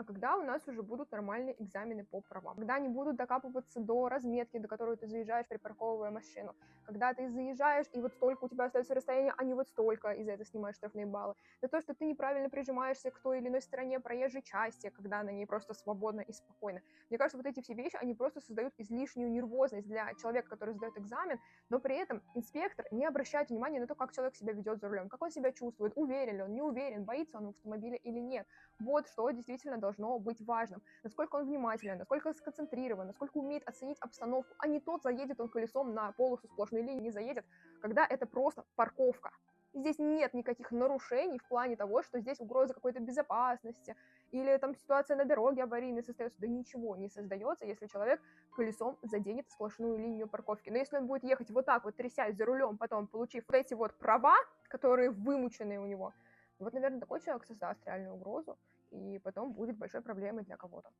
когда у нас уже будут нормальные экзамены по правам, когда они будут докапываться до разметки, до которой ты заезжаешь, припарковывая машину, когда ты заезжаешь, и вот столько у тебя остается расстояние, а не вот столько, и за это снимаешь штрафные баллы, за то, что ты неправильно прижимаешься к той или иной стороне проезжей части, когда на ней просто свободно и спокойно. Мне кажется, вот эти все вещи, они просто создают излишнюю нервозность для человека, который сдает экзамен, но при этом инспектор не обращает внимания на то, как человек себя ведет за рулем, как он себя чувствует, уверен ли он, не уверен, боится он в автомобиле или нет. Вот что действительно должно быть важным. Насколько он внимателен, насколько сконцентрирован, насколько умеет оценить обстановку, а не тот, заедет он колесом на полосу сплошной линии, не заедет, когда это просто парковка. Здесь нет никаких нарушений в плане того, что здесь угроза какой-то безопасности или там ситуация на дороге аварийной создается. Да ничего не создается, если человек колесом заденет сплошную линию парковки. Но если он будет ехать вот так вот, трясясь за рулем, потом получив вот эти вот права, которые вымученные у него, вот, наверное, такой человек создаст реальную угрозу, и потом будет большой проблемой для кого-то.